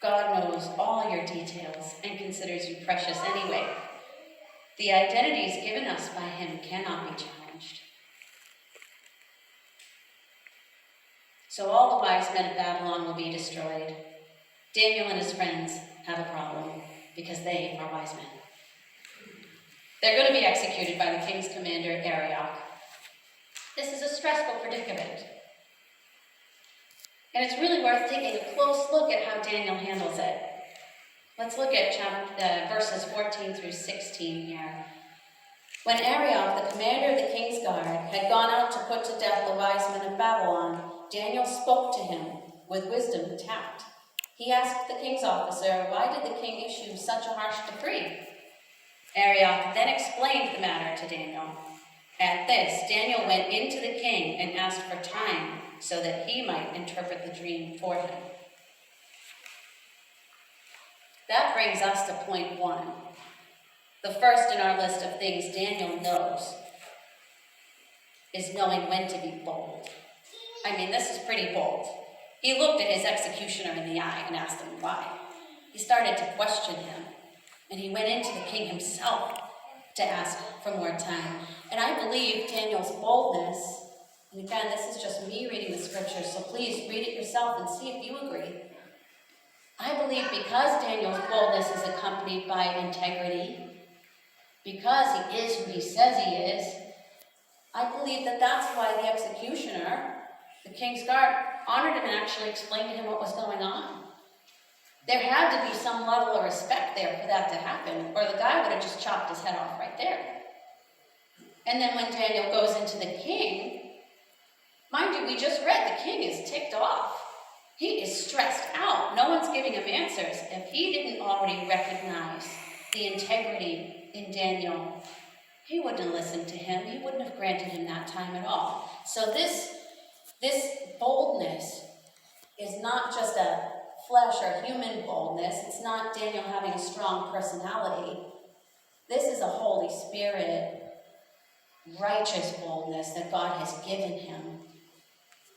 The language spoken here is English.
God knows all your details and considers you precious anyway. The identities given us by him cannot be challenged. So all the wise men of Babylon will be destroyed. Daniel and his friends have a problem because they are wise men. They're going to be executed by the king's commander, Arioch. This is a stressful predicament. And it's really worth taking a close look at how Daniel handles it. Let's look at verses 14 through 16 here. When Arioch, the commander of the king's guard, had gone out to put to death the wise men of Babylon, Daniel spoke to him with wisdom and tact. He asked the king's officer, "Why did the king issue such a harsh decree?" Arioch then explained the matter to Daniel. At this, Daniel went into the king and asked for time so that he might interpret the dream for him. That brings us to point 1. The first in our list of things Daniel knows is knowing when to be bold. I mean, this is pretty bold. He looked at his executioner in the eye and asked him why. He started to question him, and he went into the king himself to ask for more time. And I believe Daniel's boldness, and again, this is just me reading the scriptures, so please read it yourself and see if you agree. I believe because Daniel's boldness is accompanied by integrity, because he is who he says he is, I believe that that's why the executioner, the king's guard, honored him and actually explained to him what was going on. There had to be some level of respect there for that to happen, or the guy would have just chopped his head off right there. And then when Daniel goes into the king, mind you, we just read the king is ticked off. He is stressed out. No one's giving him answers. If he didn't already recognize the integrity in Daniel, he wouldn't have listened to him. He wouldn't have granted him that time at all. So this boldness is not just a flesh or human boldness. It's not Daniel having a strong personality. This is a Holy Spirit, righteous boldness that God has given him